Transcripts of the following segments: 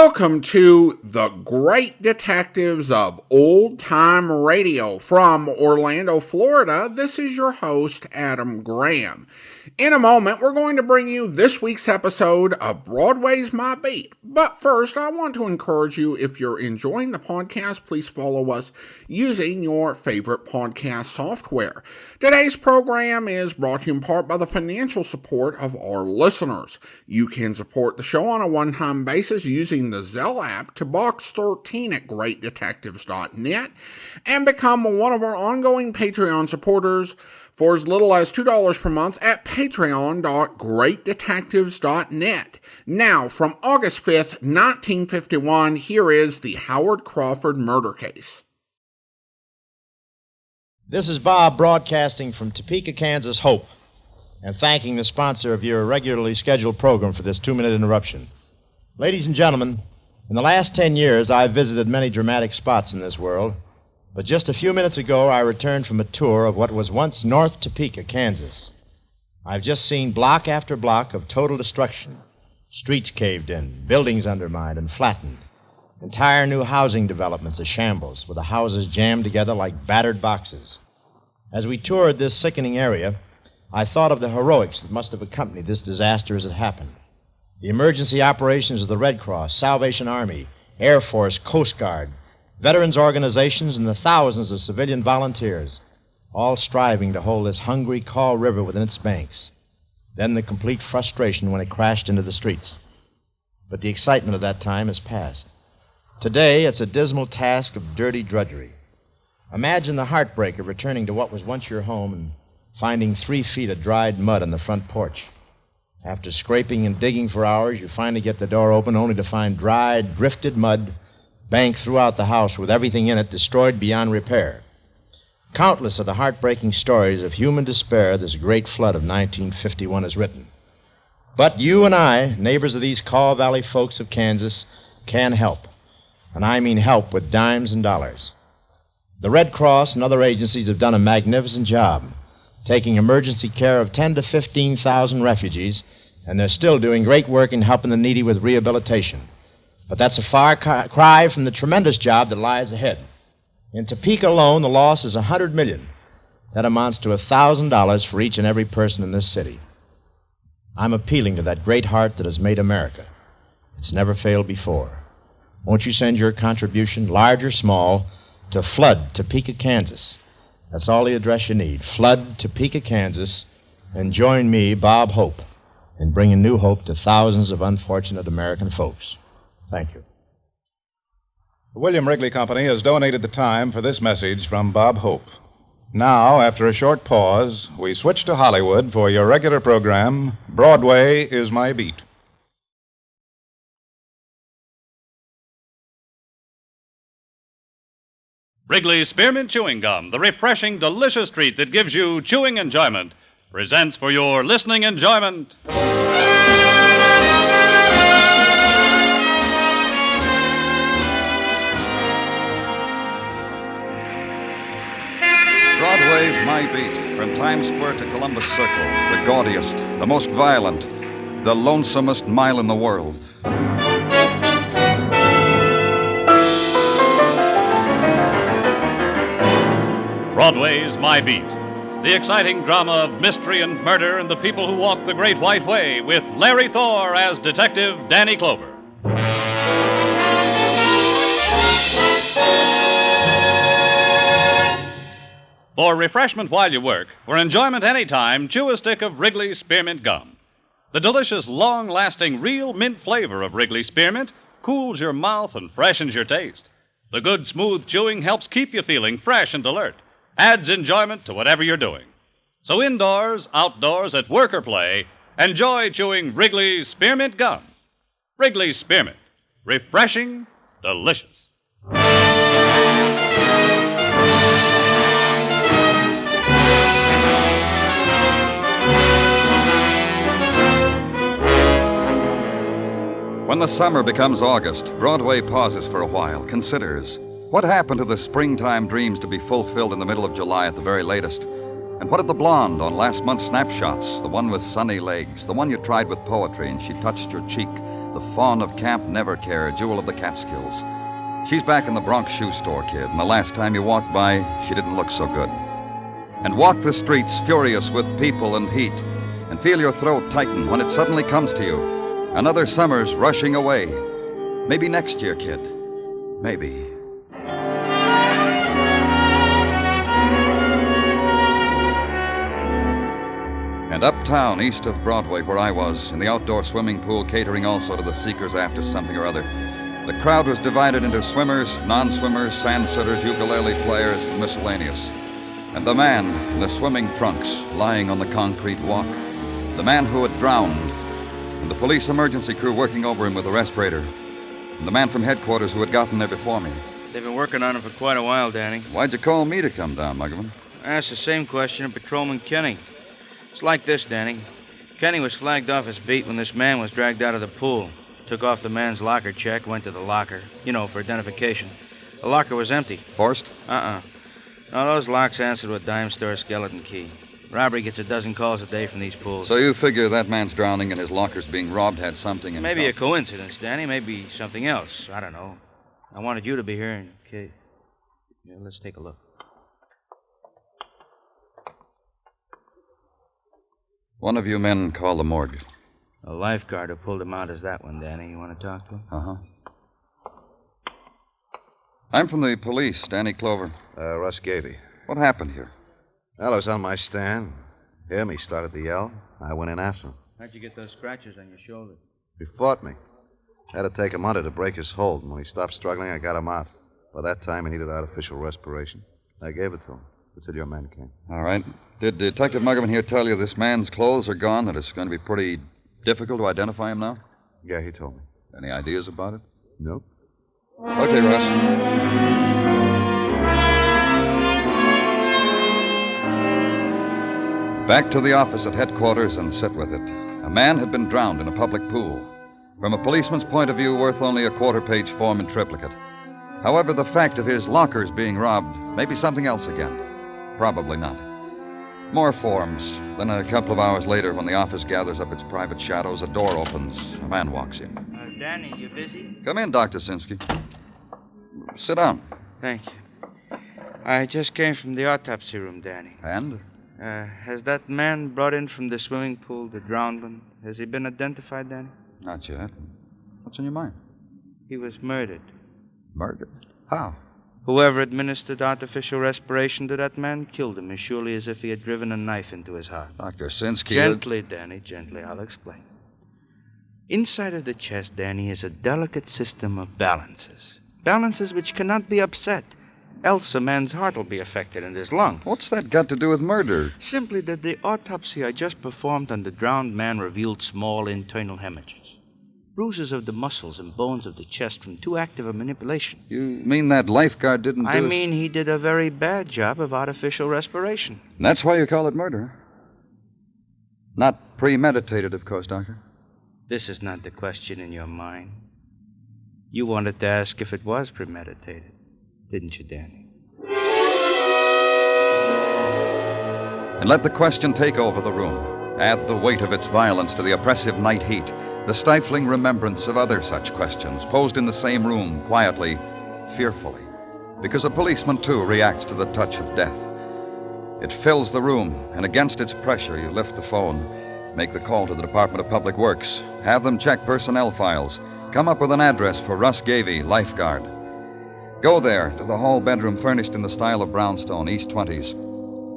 Welcome to the Great Detectives of Old Time Radio. From Orlando, Florida, this is your host, Adam Graham. In a moment, we're going to bring you this week's episode of Broadway's My Beat. But first, I want to encourage you, if you're enjoying the podcast, please follow us using your favorite podcast software. Today's program is brought to you in part by the financial support of our listeners. You can support the show on a one-time basis using the Zelle app to box 13 at greatdetectives.net and become one of our ongoing Patreon supporters for as little as $2 per month at patreon.greatdetectives.net. Now, from August 5th, 1951, here is the Howard Crawford murder case. This is Bob broadcasting from Topeka, Kansas, Hope, and thanking the sponsor of your regularly scheduled program for this 2-minute interruption. Ladies and gentlemen, in the last 10 years, I've visited many dramatic spots in this world. But just a few minutes ago, I returned from a tour of what was once North Topeka, Kansas. I've just seen block after block of total destruction. Streets caved in, buildings undermined and flattened. Entire new housing developments a shambles, with the houses jammed together like battered boxes. As we toured this sickening area, I thought of the heroics that must have accompanied this disaster as it happened. The emergency operations of the Red Cross, Salvation Army, Air Force, Coast Guard, veterans organizations, and the thousands of civilian volunteers, all striving to hold this hungry Kaw River within its banks. Then the complete frustration when it crashed into the streets. But the excitement of that time has passed. Today, it's a dismal task of dirty drudgery. Imagine the heartbreak of returning to what was once your home and finding 3 feet of dried mud on the front porch. After scraping and digging for hours, you finally get the door open only to find dried, drifted mud banked throughout the house with everything in it destroyed beyond repair. Countless are the heartbreaking stories of human despair this great flood of 1951 has written. But you and I, neighbors of these Kaw Valley folks of Kansas, can help. And I mean help with dimes and dollars. The Red Cross and other agencies have done a magnificent job, taking emergency care of 10,000 to 15,000 refugees, and they're still doing great work in helping the needy with rehabilitation. But that's a far cry from the tremendous job that lies ahead. In Topeka alone, the loss is $100 million. That amounts to $1,000 for each and every person in this city. I'm appealing to that great heart that has made America. It's never failed before. Won't you send your contribution, large or small, to Flood, Topeka, Kansas? That's all the address you need. Flood, Topeka, Kansas. And join me, Bob Hope, in bringing new hope to thousands of unfortunate American folks. Thank you. The William Wrigley Company has donated the time for this message from Bob Hope. Now, after a short pause, we switch to Hollywood for your regular program, Broadway is My Beat. Wrigley Spearmint Chewing Gum, the refreshing, delicious treat that gives you chewing enjoyment, presents for your listening enjoyment... Broadway's My Beat, from Times Square to Columbus Circle, the gaudiest, the most violent, the lonesomest mile in the world. Broadway's My Beat, the exciting drama of mystery and murder and the people who walk the Great White Way, with Larry Thor as Detective Danny Clover. For refreshment while you work, for enjoyment any time, chew a stick of Wrigley Spearmint Gum. The delicious, long-lasting, real mint flavor of Wrigley Spearmint cools your mouth and freshens your taste. The good, smooth chewing helps keep you feeling fresh and alert, adds enjoyment to whatever you're doing. So indoors, outdoors, at work or play, enjoy chewing Wrigley Spearmint Gum. Wrigley Spearmint. Refreshing, delicious. When the summer becomes August, Broadway pauses for a while, considers what happened to the springtime dreams to be fulfilled in the middle of July at the very latest. And what of the blonde on last month's snapshots, the one with sunny legs, the one you tried with poetry and she touched your cheek, the the fawn of Camp Nevercare, jewel of the Catskills. She's back in the Bronx shoe store, kid, and the last time you walked by, she didn't look so good. And walk the streets furious with people and heat, and feel your throat tighten when it suddenly comes to you. Another summer's rushing away. Maybe next year, kid. Maybe. And uptown, east of Broadway, where I was, in the outdoor swimming pool catering also to the seekers after something or other, the crowd was divided into swimmers, non-swimmers, sand-sitters, ukulele players, and miscellaneous. And the man in the swimming trunks, lying on the concrete walk, the man who had drowned, and the police emergency crew working over him with a respirator, and the man from headquarters who had gotten there before me. They've been working on him for quite a while, Danny. Why'd you call me to come down, Muggavan? I asked the same question of Patrolman Kenny. It's like this, Danny. Kenny was flagged off his beat when this man was dragged out of the pool. Took off the man's locker check, went to the locker. For identification. The locker was empty. Forced? No, those locks answered with dime store skeleton key. Robbery gets a dozen calls a day from these pools. So you figure that man's drowning and his locker's being robbed had something in Maybe a coincidence, Danny. Maybe something else. I don't know. I wanted you to be here in case. Yeah, let's take a look. One of you men call the morgue. A lifeguard who pulled him out is that one, Danny. You want to talk to him? Uh-huh. I'm from the police, Danny Clover. Russ Gavey. What happened here? Well, I was on my stand. Him, he started to yell. I went in after him. How'd you get those scratches on your shoulder? He fought me. Had to take him under to break his hold, and when he stopped struggling, I got him out. By that time, he needed artificial respiration. I gave it to him until your men came. All right. Did Detective Muggavan here tell you this man's clothes are gone, that it's going to be pretty difficult to identify him now? Yeah, he told me. Any ideas about it? Nope. Okay, Russ. Back to the office at headquarters and sit with it. A man had been drowned in a public pool. From a policeman's point of view, worth only a quarter-page form in triplicate. However, the fact of his lockers being robbed may be something else again. Probably not. More forms. Then a couple of hours later, when the office gathers up its private shadows, a door opens. A man walks in. Danny, you busy? Come in, Dr. Sinsky. Sit down. Thank you. I just came from the autopsy room, Danny. And? Has that man brought in from the swimming pool, the drowned one, has he been identified, Danny? Not yet. What's in your mind? He was murdered. Murdered? How? Whoever administered artificial respiration to that man killed him as surely as if he had driven a knife into his heart. Dr. Sinsky... Gently, Danny, gently. I'll explain. Inside of the chest, Danny, is a delicate system of balances. Balances which cannot be upset. Else a man's heart will be affected and his lungs. What's that got to do with murder? Simply that the autopsy I just performed on the drowned man revealed small internal hemorrhages. Bruises of the muscles and bones of the chest from too active a manipulation. You mean that lifeguard didn't do... I mean he did a very bad job of artificial respiration. And that's why you call it murder? Not premeditated, of course, Doctor. This is not the question in your mind. You wanted to ask if it was premeditated, didn't you, Danny? And let the question take over the room. Add the weight of its violence to the oppressive night heat, the stifling remembrance of other such questions, posed in the same room, quietly, fearfully. Because a policeman, too, reacts to the touch of death. It fills the room, and against its pressure, you lift the phone, make the call to the Department of Public Works, have them check personnel files, come up with an address for Russ Gavey, lifeguard. Go there to the hall bedroom furnished in the style of brownstone, East 20s.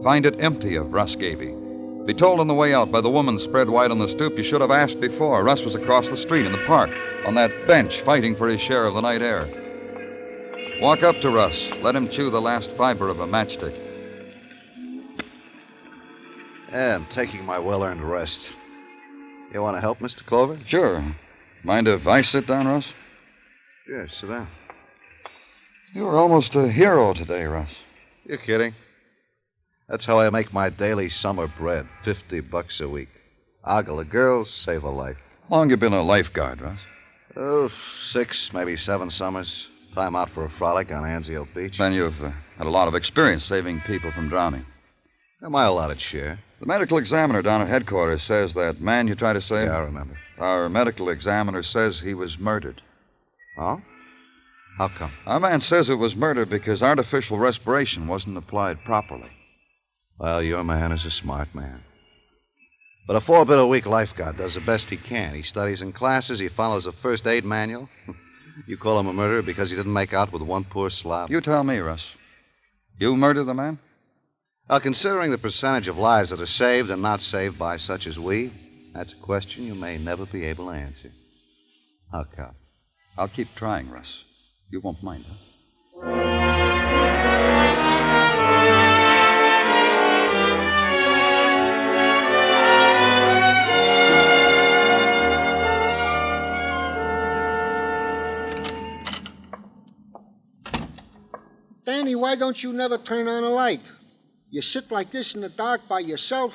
Find it empty of Russ Gavey. Be told on the way out by the woman spread wide on the stoop you should have asked before. Russ was across the street in the park, on that bench, fighting for his share of the night air. Walk up to Russ. Let him chew the last fiber of a matchstick. Yeah, I'm taking my well-earned rest. You want to help, Mr. Clover? Sure. Mind if I sit down, Russ? Yeah, sit down. You were almost a hero today, Russ. You're kidding. That's how I make my daily summer bread, $50 a week. Ogle a girl, save a life. How long you been a lifeguard, Russ? Oh, 6, maybe 7 summers. Time out for a frolic on Anzio Beach. Then you've had a lot of experience saving people from drowning. My allotted share. The medical examiner down at headquarters says that man you tried to save... Yeah, I remember. Our medical examiner says he was murdered. Oh? How come? Our man says it was murder because artificial respiration wasn't applied properly. Well, your man is a smart man. But a 4-bit-a-week lifeguard does the best he can. He studies in classes. He follows a first aid manual. You call him a murderer because he didn't make out with one poor slob? You tell me, Russ. You murdered the man? Well, considering the percentage of lives that are saved and not saved by such as we, that's a question you may never be able to answer. How come? I'll keep trying, Russ. You won't mind, huh? Danny, why don't you never turn on a light? You sit like this in the dark by yourself.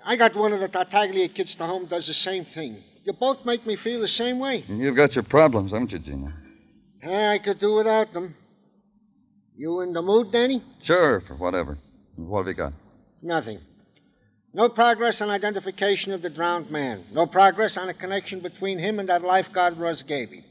I got one of the Tartaglia kids to home does the same thing. You both make me feel the same way. You've got your problems, haven't you, Gina? I could do without them. You in the mood, Danny? Sure, for whatever. What have you got? Nothing. No progress on identification of the drowned man. No progress on a connection between him and that lifeguard, Russ Gaby.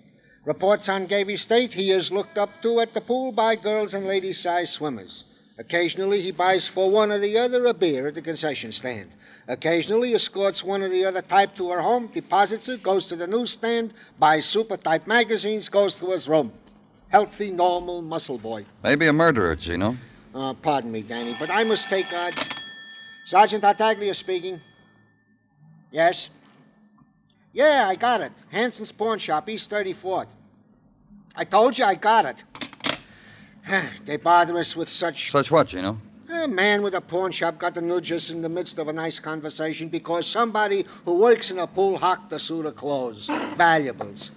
Reports on Gaby state he is looked up to at the pool by girls and lady-sized swimmers. Occasionally, he buys for one or the other a beer at the concession stand. Occasionally, escorts one or the other type to her home, deposits her, goes to the newsstand, buys super-type magazines, goes to his room. Healthy, normal muscle boy. Maybe a murderer, Gino. Pardon me, Danny, but I must take odds. Sergeant Tartaglia speaking. Yes? Yeah, I got it. Hanson's Pawn Shop, East 34th. I told you I got it. They bother us with such... Such what, Gino? A man with a pawn shop got the news just in the midst of a nice conversation because somebody who works in a pool hocked a suit of clothes. Valuables.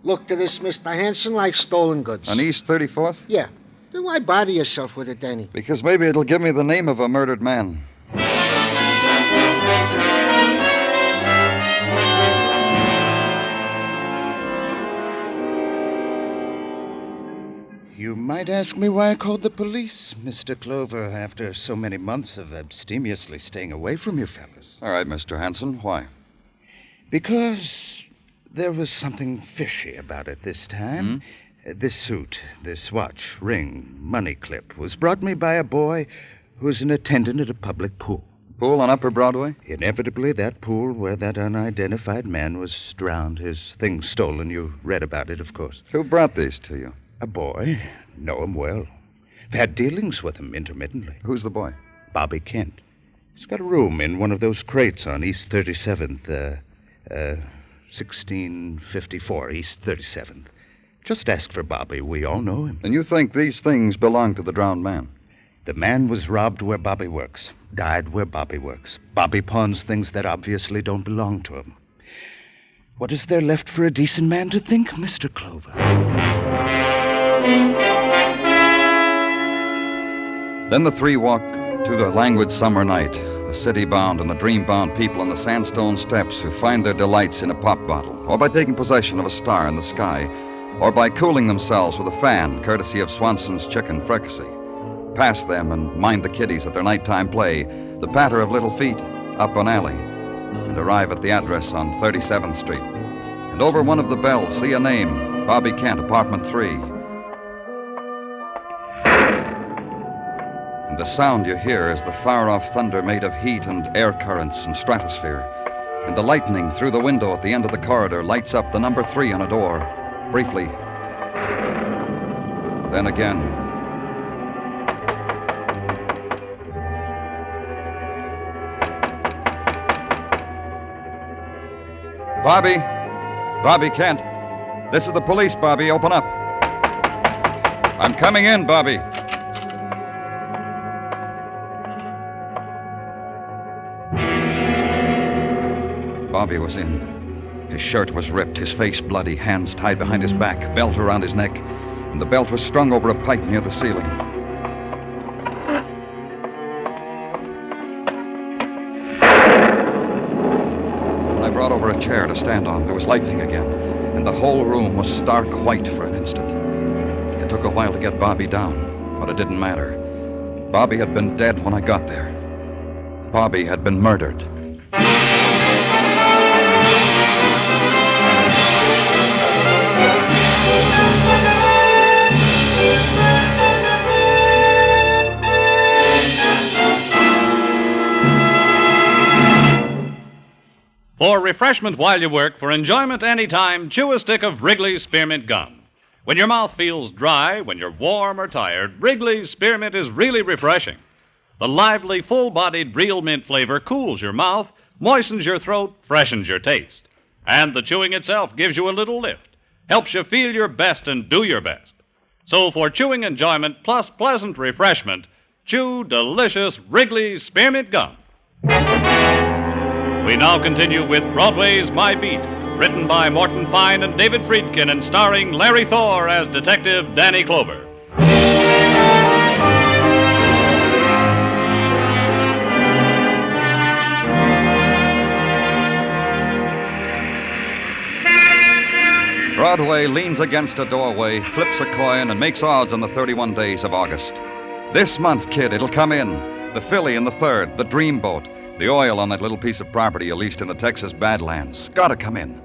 Look to this, Mr. Hanson, like stolen goods. On East 34th? Yeah. Then why bother yourself with it, Danny? Because maybe it'll give me the name of a murdered man. You might ask me why I called the police, Mr. Clover, after so many months of abstemiously staying away from you fellas. All right, Mr. Hanson. Why? Because there was something fishy about it this time. This suit, this watch, ring, money clip was brought me by a boy who's an attendant at a public pool. Pool on Upper Broadway? Inevitably, that pool where that unidentified man was drowned, his things stolen. You read about it, of course. Who brought these to you? A boy. Know him well. I've had dealings with him intermittently. Who's the boy? Bobby Kent. He's got a room in one of those crates on East 37th, 1654 East 37th. Just ask for Bobby. We all know him. And you think these things belong to the drowned man? The man was robbed where Bobby works, died where Bobby works. Bobby pawns things that obviously don't belong to him. What is there left for a decent man to think, Mr. Clover? Then the three walked to the languid summer night, the city-bound and the dream-bound people on the sandstone steps who find their delights in a pop bottle, or by taking possession of a star in the sky, or by cooling themselves with a fan, courtesy of Swanson's chicken fricassee. Past them and mind the kiddies at their nighttime play, the patter of little feet up an alley, and arrive at the address on 37th Street. And over one of the bells, see a name, Bobby Kent, apartment 3. And the sound you hear is the far-off thunder made of heat and air currents and stratosphere. And the lightning through the window at the end of the corridor lights up the number 3 on a door, briefly. Then again. Bobby! Bobby Kent. This is the police, Bobby. Open up. I'm coming in, Bobby. Bobby was in. His shirt was ripped, his face bloody, hands tied behind his back, belt around his neck, and the belt was strung over a pipe near the ceiling. When I brought over a chair to stand on, there was lightning again, and the whole room was stark white for an instant. It took a while to get Bobby down, but it didn't matter. Bobby had been dead when I got there. Bobby had been murdered. For refreshment while you work, for enjoyment anytime, chew a stick of Wrigley's Spearmint Gum. When your mouth feels dry, when you're warm or tired, Wrigley's Spearmint is really refreshing. The lively, full-bodied real mint flavor cools your mouth, moistens your throat, freshens your taste. And the chewing itself gives you a little lift, helps you feel your best and do your best. So for chewing enjoyment plus pleasant refreshment, chew delicious Wrigley's Spearmint Gum. We now continue with Broadway's My Beat, written by Morton Fine and David Friedkin and starring Larry Thor as Detective Danny Clover. Broadway leans against a doorway, flips a coin, and makes odds on the 31 days of August. This month, kid, it'll come in. The filly in the third, the dreamboat, the oil on that little piece of property you leased in the Texas Badlands. Gotta come in.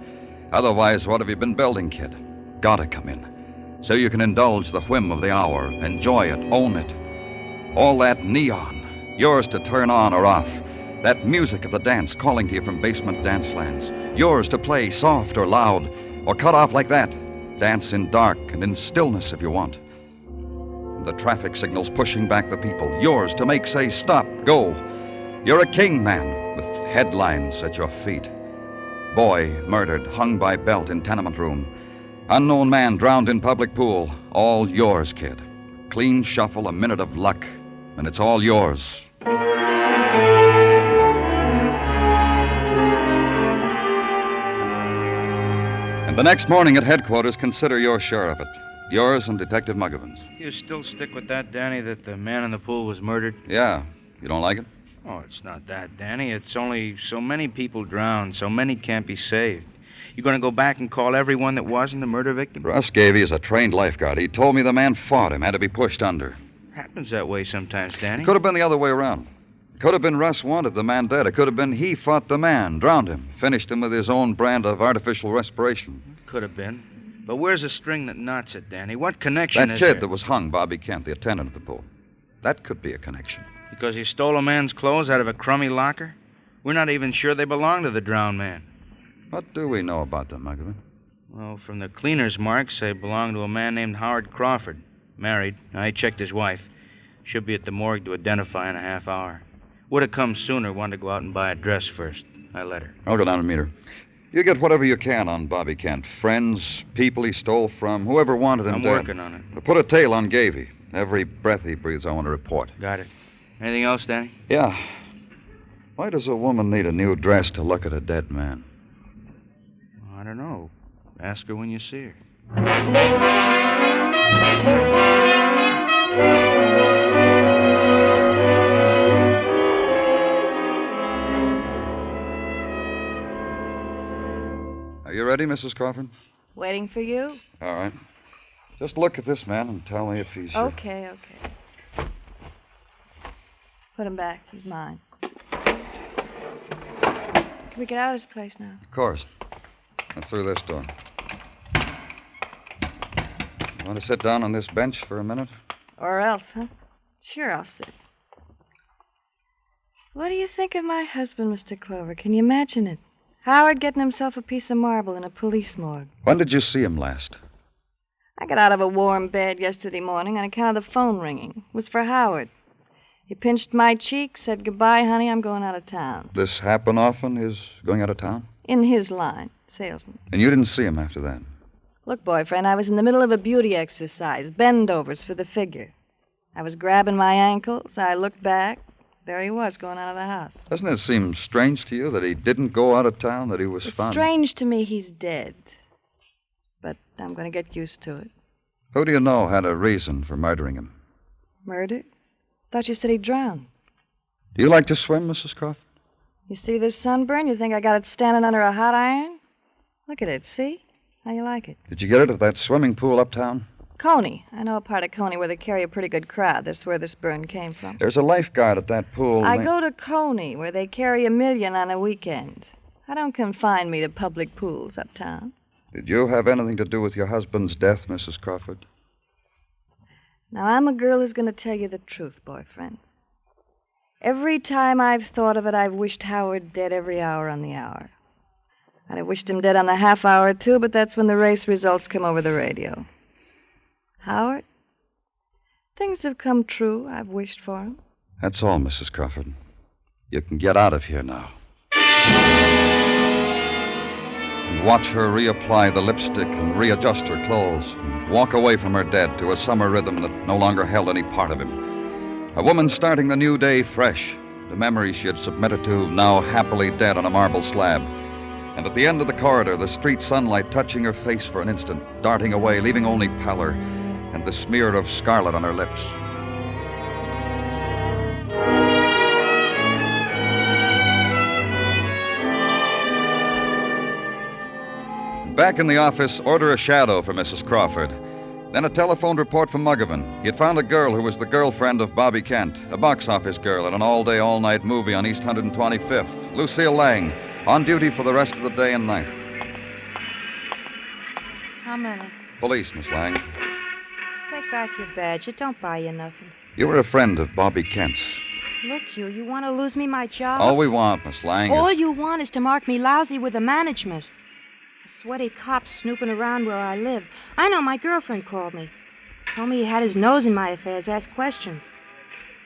Otherwise, what have you been building, kid? Gotta come in. So you can indulge the whim of the hour, enjoy it, own it. All that neon, yours to turn on or off. That music of the dance calling to you from basement dance lands. Yours to play soft or loud, or cut off like that. Dance in dark and in stillness if you want. The traffic signals pushing back the people. Yours to make say stop, go. You're a king, man, with headlines at your feet. Boy murdered, hung by belt in tenement room. Unknown man drowned in public pool. All yours, kid. Clean shuffle, a minute of luck, and it's all yours. And the next morning at headquarters, consider your share of it. Yours and Detective Muggavan's. You still stick with that, Danny, that the man in the pool was murdered? Yeah. You don't like it? Oh, it's not that, Danny. It's only so many people drowned, so many can't be saved. You going to go back and call everyone that wasn't a murder victim? Russ Gavey is a trained lifeguard. He told me the man fought him, had to be pushed under. Happens that way sometimes, Danny. It could have been the other way around. It could have been Russ wanted the man dead. It could have been he fought the man, drowned him, finished him with his own brand of artificial respiration. Could have been. But where's the string that knots it, Danny? What connection That is kid there? that was hung, Bobby Kent, the attendant at the pool. That could be a connection. Because he stole a man's clothes out of a crummy locker? We're not even sure they belong to the drowned man. What do we know about them, Muggavan? Well, from the cleaner's marks, they belong to a man named Howard Crawford. Married. I checked his wife. Should be at the morgue to identify in a half hour. Would have come sooner, wanted to go out and buy a dress first. I let her. I'll go down and meet her. You get whatever you can on Bobby Kent. Friends, people he stole from, whoever wanted him I'm dead. working on it. But put a tail on Gavey. Every breath he breathes, I want to report. Got it. Anything else, Danny? Yeah. Why does a woman need a new dress to look at a dead man? I don't know. Ask her when you see her. Are you ready, Mrs. Crawford? Waiting for you? All right. Just look at this man and tell me if he's... Okay. Put him back. He's mine. Can we get out of this place now? Of course. And through this door. You want to sit down on this bench for a minute? Or else, huh? Sure, I'll sit. What do you think of my husband, Mr. Clover? Can you imagine it? Howard getting himself a piece of marble in a police morgue. When did you see him last? I got out of a warm bed yesterday morning on account of the phone ringing. It was for Howard. He pinched my cheek, said, "Goodbye, honey, I'm going out of town." This happen often, his going out of town? In his line, salesman. And you didn't see him after that? Look, boyfriend, I was in the middle of a beauty exercise, bend-overs for the figure. I was grabbing my ankles, I looked back. There he was, going out of the house. Doesn't it seem strange to you that he didn't go out of town, that he was It's found? strange to me he's dead. But I'm going to get used to it. Who do you know had a reason for murdering him? Murder? Thought you said he drowned. Do you like to swim, Mrs. Crawford? You see this sunburn? You think I got it standing under a hot iron? Look at it, see? How you like it? Did you get it at that swimming pool uptown? Coney. I know a part of Coney where they carry a pretty good crowd. That's where this burn came from. There's a lifeguard at that pool. I go to Coney where they carry $1 million on a weekend. I don't confine me to public pools uptown. Did you have anything to do with your husband's death, Mrs. Crawford? Now, I'm a girl who's going to tell you the truth, boyfriend. Every time I've thought of it, I've wished Howard dead every hour on the hour. I'd have wished him dead on the half hour, too, but that's when the race results come over the radio. Howard, things have come true I've wished for him. That's all, Mrs. Crawford. You can get out of here now. And watch her reapply the lipstick and readjust her clothes and walk away from her dead to a summer rhythm that no longer held any part of him. A woman starting the new day fresh, the memories she had submitted to now happily dead on a marble slab. And at the end of the corridor, the street sunlight touching her face for an instant, darting away, leaving only pallor and the smear of scarlet on her lips. Back in the office, order a shadow for Mrs. Crawford. Then a telephone report from Muggavan. He had found a girl who was the girlfriend of Bobby Kent, a box office girl in an all-day, all-night movie on East 125th. Lucille Lang, on duty for the rest of the day and night. How many? Police, Miss Lang. Take back your badge. It don't buy you nothing. You were a friend of Bobby Kent's. Look, you want to lose me my job? All we want, Miss Lang, All is... you want is to mark me lousy with the management. A sweaty cop snooping around where I live. I know my girlfriend called me. Told me he had his nose in my affairs, asked questions.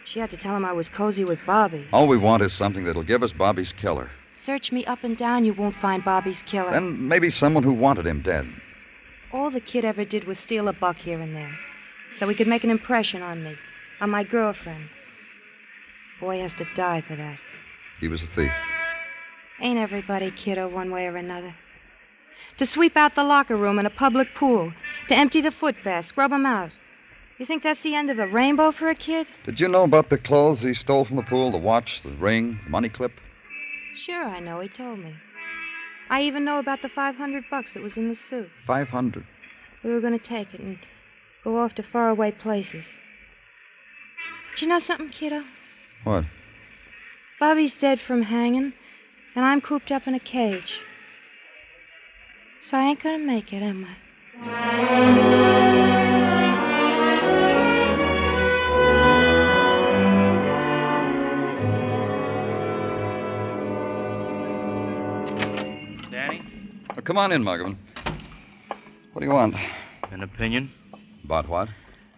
She had to tell him I was cozy with Bobby. All we want is something that'll give us Bobby's killer. Search me up and down, you won't find Bobby's killer. Then maybe someone who wanted him dead. All the kid ever did was steal a buck here and there. So he could make an impression on me, on my girlfriend. Boy has to die for that. He was a thief. Ain't everybody, kiddo, one way or another? To sweep out the locker room in a public pool, to empty the footbath, scrub 'em out. You think that's the end of the rainbow for a kid? Did you know about the clothes he stole from the pool? The watch, the ring, the money clip? Sure, I know. He told me. I even know about the $500 that was in the suit. 500. We were going to take it and go off to faraway places. But you know something, kiddo? What? Bobby's dead from hanging, and I'm cooped up in a cage. So I ain't gonna make it, am I? Danny? Oh, come on in, Muggavan. What do you want? An opinion? About what?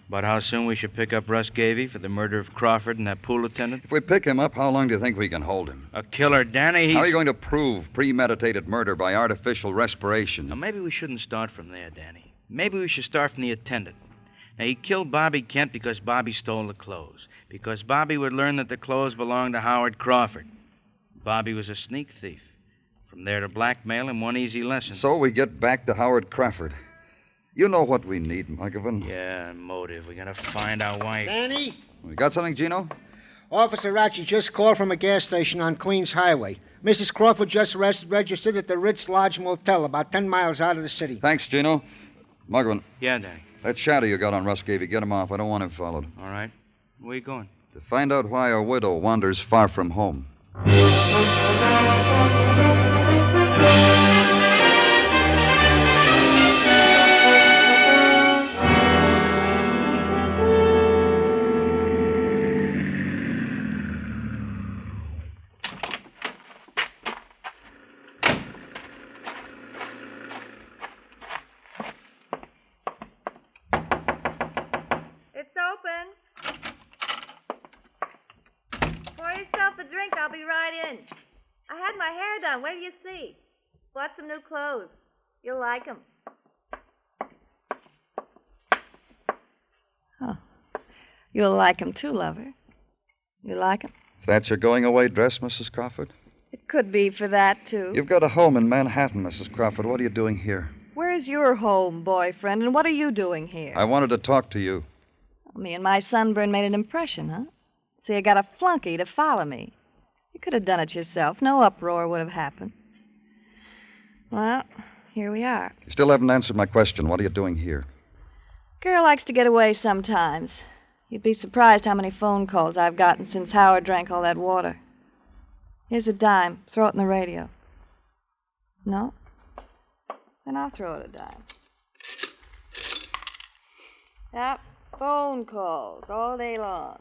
About how soon we should pick up Russ Gavey for the murder of Crawford and that pool attendant? If we pick him up, how long do you think we can hold him? A killer, Danny. How are you going to prove premeditated murder by artificial respiration? Now, maybe we shouldn't start from there, Danny. Maybe we should start from the attendant. Now, he killed Bobby Kent because Bobby stole the clothes. Because Bobby would learn that the clothes belonged to Howard Crawford. Bobby was a sneak thief. From there to blackmail him, one easy lesson. So we get back to Howard Crawford. You know what we need, Muggavan. Yeah, motive. We gotta find out why... Danny? We got something, Gino? Officer Ratchie just called from a gas station on Queens Highway. Mrs. Crawford just registered at the Ritz Lodge Motel about 10 miles out of the city. Thanks, Gino. Muggavan. Yeah, Danny. That shadow you got on Russ Gavey, get him off. I don't want him followed. All right. Where you going? To find out why a widow wanders far from home. I'll be right in. I had my hair done. What do you see? Bought some new clothes. You'll like them. Oh. You'll like them too, lover. You like them? Is that your going-away dress, Mrs. Crawford? It could be for that, too. You've got a home in Manhattan, Mrs. Crawford. What are you doing here? Where's your home, boyfriend, and what are you doing here? I wanted to talk to you. Me and my sunburn made an impression, huh? See, I got a flunky to follow me. You could have done it yourself. No uproar would have happened. Well, here we are. You still haven't answered my question. What are you doing here? Girl likes to get away sometimes. You'd be surprised how many phone calls I've gotten since Howard drank all that water. Here's a dime. Throw it in the radio. No? Then I'll throw it a dime. Yep, phone calls all day long.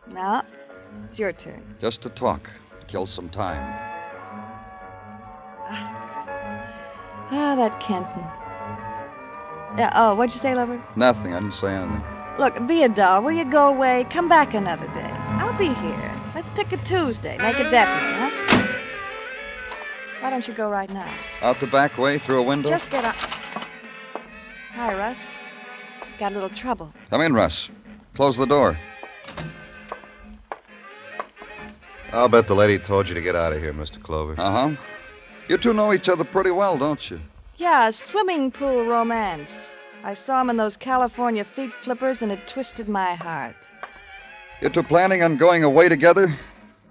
Now, it's your turn. Just to talk. Kill some time. Oh, that Kenton. Yeah, oh, what'd you say, lover? Nothing. I didn't say anything. Look, be a doll. Will you go away? Come back another day. I'll be here. Let's pick a Tuesday. Make it definite, huh? Why don't you go right now? Out the back way, through a window? Just get up. Hi, Russ. Got a little trouble. Come in, Russ. Close the door. I'll bet the lady told you to get out of here, Mr. Clover. Uh-huh. You two know each other pretty well, don't you? Yeah, a swimming pool romance. I saw him in those California feet flippers, and it twisted my heart. You two planning on going away together?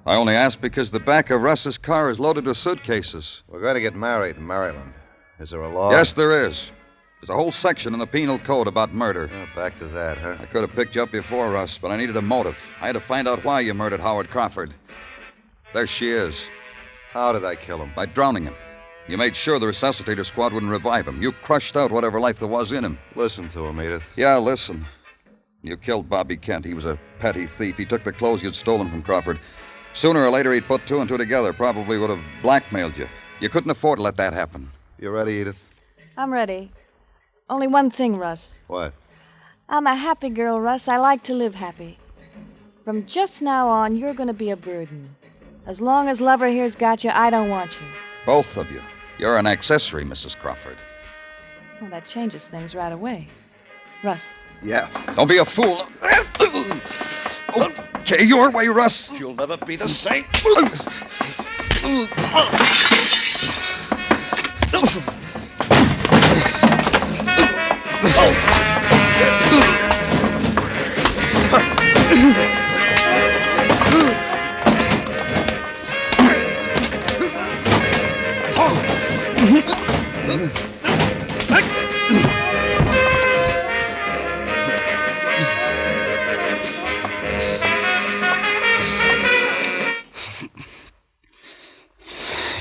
I only ask because the back of Russ's car is loaded with suitcases. We're going to get married in Maryland. Is there a law? Yes, there is. There's a whole section in the penal code about murder. Back to that, huh? I could have picked you up before, Russ, but I needed a motive. I had to find out why you murdered Howard Crawford. There she is. How did I kill him? By drowning him. You made sure the resuscitator squad wouldn't revive him. You crushed out whatever life there was in him. Listen to him, Edith. Yeah, listen. You killed Bobby Kent. He was a petty thief. He took the clothes you'd stolen from Crawford. Sooner or later, he'd put two and two together. Probably would have blackmailed you. You couldn't afford to let that happen. You ready, Edith? I'm ready. Only one thing, Russ. What? I'm a happy girl, Russ. I like to live happy. From just now on, you're going to be a burden. As long as Lover here's got you, I don't want you. Both of you. You're an accessory, Mrs. Crawford. Well, that changes things right away. Russ. Yeah. Don't be a fool. Okay, your way, Russ. You'll never be the same.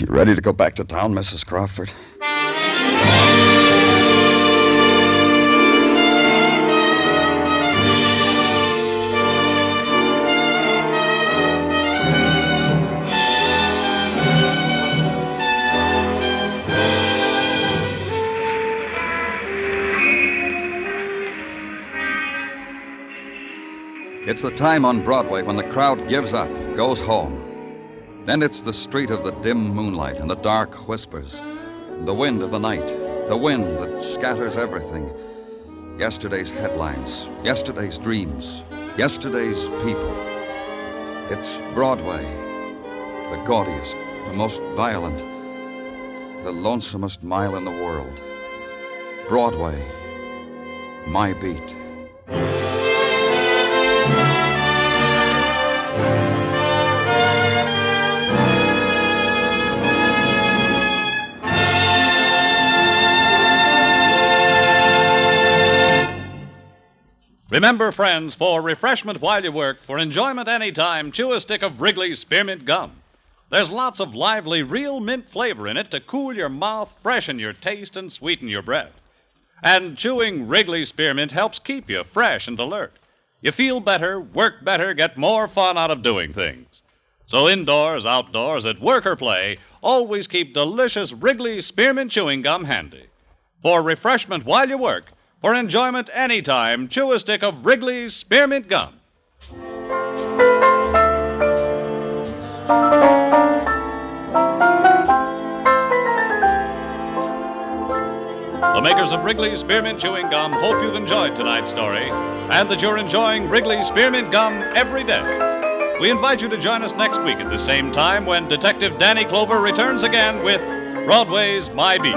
You ready to go back to town, Mrs. Crawford? It's the time on Broadway when the crowd gives up, goes home. Then it's the street of the dim moonlight and the dark whispers, and the wind of the night, the wind that scatters everything. Yesterday's headlines, yesterday's dreams, yesterday's people. It's Broadway, the gaudiest, the most violent, the lonesomest mile in the world. Broadway, my beat. Remember, friends, for refreshment while you work, for enjoyment anytime, chew a stick of Wrigley's Spearmint Gum. There's lots of lively, real mint flavor in it to cool your mouth, freshen your taste, and sweeten your breath. And chewing Wrigley's Spearmint helps keep you fresh and alert. You feel better, work better, get more fun out of doing things. So indoors, outdoors, at work or play, always keep delicious Wrigley's Spearmint Chewing Gum handy. For refreshment while you work, for enjoyment anytime, chew a stick of Wrigley's Spearmint Gum. The makers of Wrigley's Spearmint Chewing Gum hope you've enjoyed tonight's story and that you're enjoying Wrigley's Spearmint Gum every day. We invite you to join us next week at the same time when Detective Danny Clover returns again with Broadway's My Beat.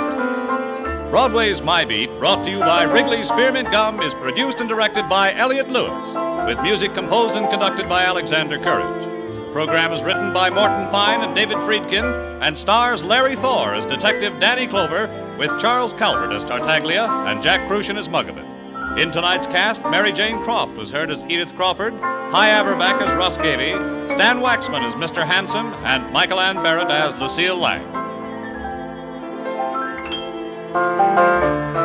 Broadway's My Beat, brought to you by Wrigley's Spearmint Gum, is produced and directed by Elliott Lewis, with music composed and conducted by Alexander Courage. The program is written by Morton Fine and David Friedkin, and stars Larry Thor as Detective Danny Clover, with Charles Calvert as Tartaglia and Jack Crucian as Muggavan. In tonight's cast, Mary Jane Croft was heard as Edith Crawford, Hy Averback as Russ Gavey, Stan Waxman as Mr. Hanson, and Michael Ann Barrett as Lucille Lang.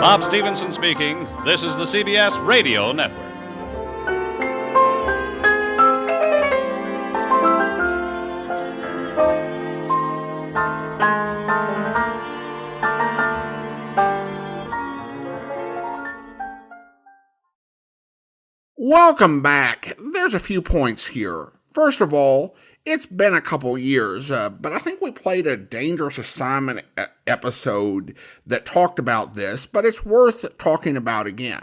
Bob Stevenson speaking. This is the CBS Radio Network. Welcome back. There's a few points here. First of all, it's been a couple years, but I think we played a Dangerous Assignment episode that talked about this, but it's worth talking about again.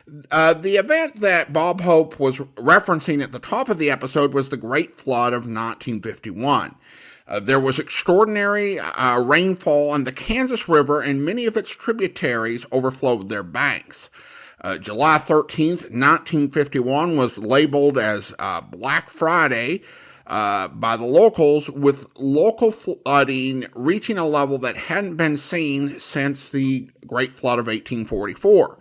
The event that Bob Hope was referencing at the top of the episode was the Great Flood of 1951. There was extraordinary rainfall on the Kansas River, and many of its tributaries overflowed their banks. July 13th, 1951 was labeled as Black Friday by the locals, with local flooding reaching a level that hadn't been seen since the Great Flood of 1844.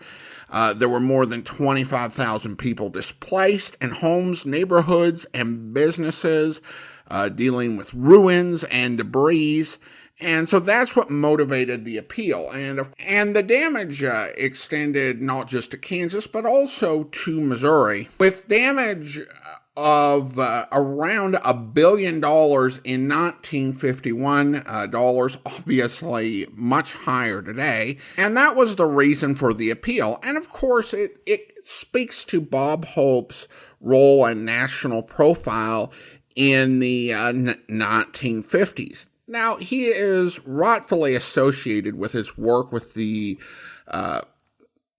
There were more than 25,000 people displaced, and homes, neighborhoods, and businesses dealing with ruins and debris. And so that's what motivated the appeal. And the damage extended not just to Kansas, but also to Missouri, with damage of around $1 billion in 1951 dollars, obviously much higher today. And that was the reason for the appeal. And of course, it speaks to Bob Hope's role and national profile in the 1950s. Now, he is rightfully associated with his work with the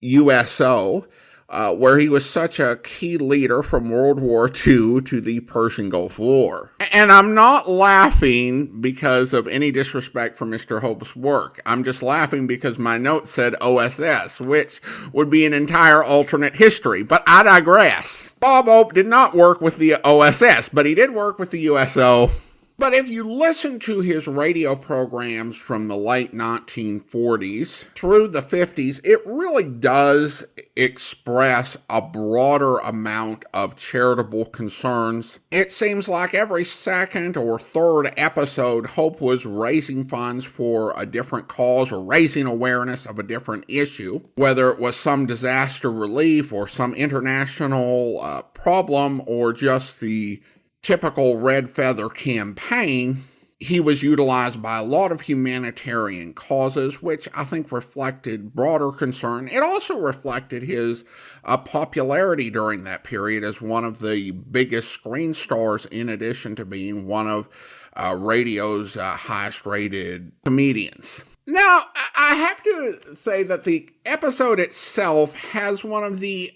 USO, where he was such a key leader from World War II to the Persian Gulf War. And I'm not laughing because of any disrespect for Mr. Hope's work. I'm just laughing because my note said OSS, which would be an entire alternate history. But I digress. Bob Hope did not work with the OSS, but he did work with the USO. But if you listen to his radio programs from the late 1940s through the 50s, it really does express a broader amount of charitable concerns. It seems like every second or third episode, Hope was raising funds for a different cause or raising awareness of a different issue, whether it was some disaster relief or some international problem or just the typical red feather campaign. He was utilized by a lot of humanitarian causes, which I think reflected broader concern. It also reflected his popularity during that period as one of the biggest screen stars, in addition to being one of radio's highest rated comedians. Now, I have to say that the episode itself has one of the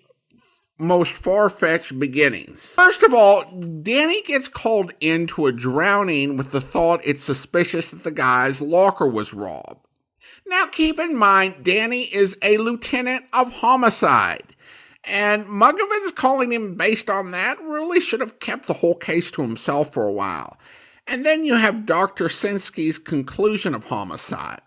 most far-fetched beginnings. First of all, Danny gets called into a drowning with the thought it's suspicious that the guy's locker was robbed. Now keep in mind, Danny is a lieutenant of homicide, and Mugovin's calling him based on that really should have kept the whole case to himself for a while. And then you have Dr. Sinsky's conclusion of homicide.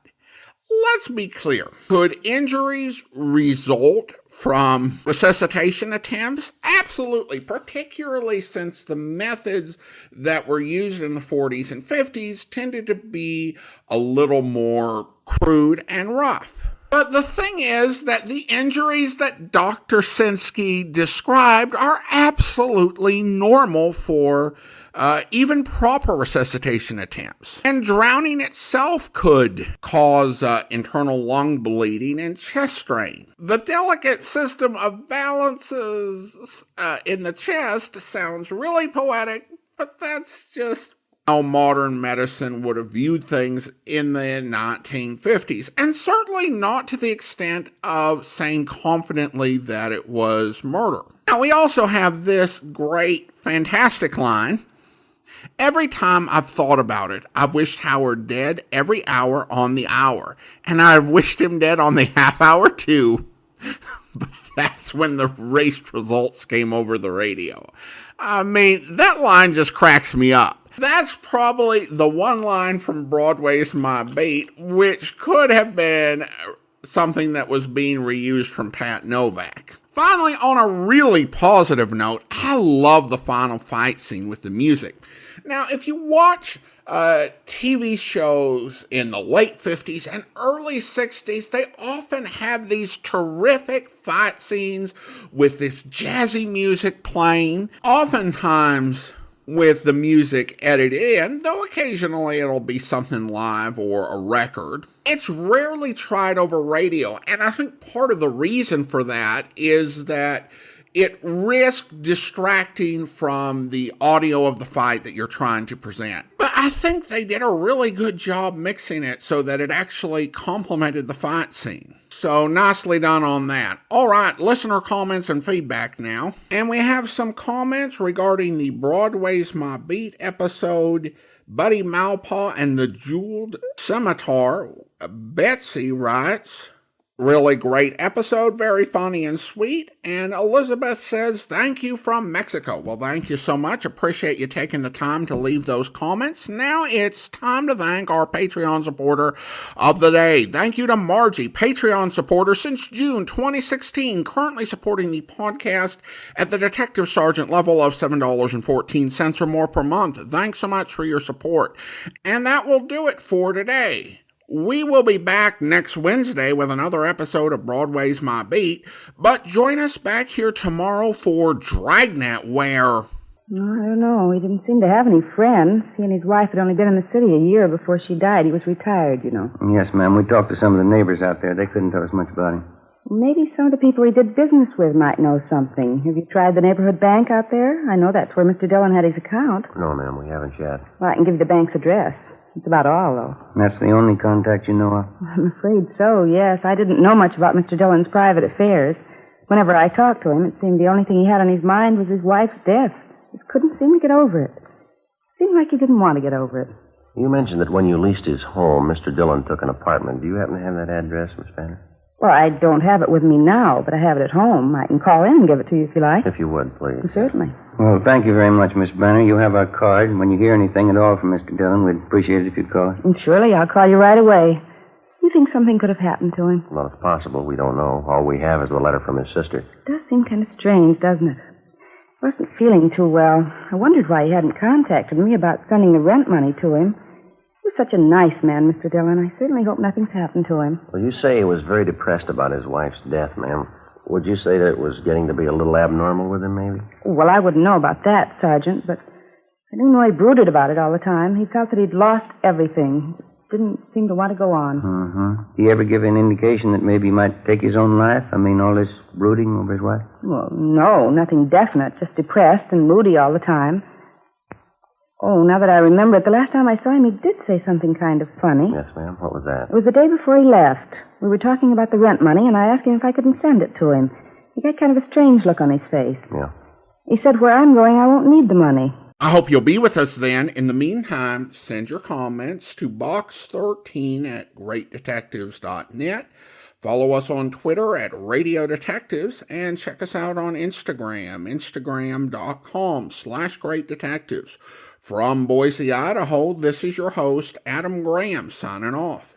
Let's be clear. Could injuries result from resuscitation attempts? Absolutely, particularly since the methods that were used in the 40s and 50s tended to be a little more crude and rough. But the thing is that the injuries that Dr. Sinsky described are absolutely normal for even proper resuscitation attempts. And drowning itself could cause internal lung bleeding and chest strain. The delicate system of balances in the chest sounds really poetic, but that's just how modern medicine would have viewed things in the 1950s, and certainly not to the extent of saying confidently that it was murder. Now, we also have this great, fantastic line. Every time I've thought about it, I've wished Howard dead every hour on the hour. And I've wished him dead on the half hour too. But that's when the race results came over the radio. I mean, that line just cracks me up. That's probably the one line from Broadway's My Bait, which could have been something that was being reused from Pat Novak. Finally, on a really positive note, I love the final fight scene with the music. Now, if you watch TV shows in the late 50s and early 60s, they often have these terrific fight scenes with this jazzy music playing, oftentimes with the music edited in, though occasionally it'll be something live or a record. It's rarely tried over radio, and I think part of the reason for that is that it risks distracting from the audio of the fight that you're trying to present. But I think they did a really good job mixing it so that it actually complemented the fight scene. So nicely done on that. All right, listener comments and feedback now. And we have some comments regarding the Broadway's My Beat episode, Buddy Malpaw and the Jeweled Scimitar. Betsy writes, really great episode, very funny and sweet. And Elizabeth says, thank you from Mexico. Well, thank you so much. Appreciate you taking the time to leave those comments. Now it's time to thank our Patreon supporter of the day. Thank you to Margie, Patreon supporter since June 2016, currently supporting the podcast at the Detective Sergeant level of $7.14 or more per month. Thanks so much for your support. And that will do it for today. We will be back next Wednesday with another episode of Broadway's My Beat, but join us back here tomorrow for Dragnet, where... I don't know. He didn't seem to have any friends. He and his wife had only been in the city a year before she died. He was retired, you know. Yes, ma'am. We talked to some of the neighbors out there. They couldn't tell us much about him. Maybe some of the people he did business with might know something. Have you tried the neighborhood bank out there? I know that's where Mr. Dillon had his account. No, ma'am. We haven't yet. Well, I can give you the bank's address. That's about all, though. That's the only contact you know of? I'm afraid so, yes. I didn't know much about Mr. Dillon's private affairs. Whenever I talked to him, it seemed the only thing he had on his mind was his wife's death. He couldn't seem to get over it. Seemed like he didn't want to get over it. You mentioned that when you leased his home, Mr. Dillon took an apartment. Do you happen to have that address, Miss Banner? Well, I don't have it with me now, but I have it at home. I can call in and give it to you if you like. If you would, please. Certainly. Well, thank you very much, Miss Banner. You have our card. And when you hear anything at all from Mr. Dillon, we'd appreciate it if you'd call us. And surely, I'll call you right away. You think something could have happened to him? Well, it's possible. We don't know. All we have is the letter from his sister. It does seem kind of strange, doesn't it? He wasn't feeling too well. I wondered why he hadn't contacted me about sending the rent money to him. He was such a nice man, Mr. Dillon. I certainly hope nothing's happened to him. Well, you say he was very depressed about his wife's death, ma'am. Would you say that it was getting to be a little abnormal with him, maybe? Well, I wouldn't know about that, Sergeant, but I do know he brooded about it all the time. He felt that he'd lost everything. Didn't seem to want to go on. Mm-hmm. Did he ever give an indication that maybe he might take his own life? I mean, all this brooding over his wife? Well, no, nothing definite. Just depressed and moody all the time. Oh, now that I remember it, the last time I saw him, he did say something kind of funny. Yes, ma'am. What was that? It was the day before he left. We were talking about the rent money, and I asked him if I couldn't send it to him. He got kind of a strange look on his face. Yeah. He said, where I'm going, I won't need the money. I hope you'll be with us then. In the meantime, send your comments to box13@greatdetectives.net. Follow us on Twitter at Radio Detectives, and check us out on Instagram, instagram.com/greatdetectives. From Boise, Idaho, this is your host, Adam Graham, signing off.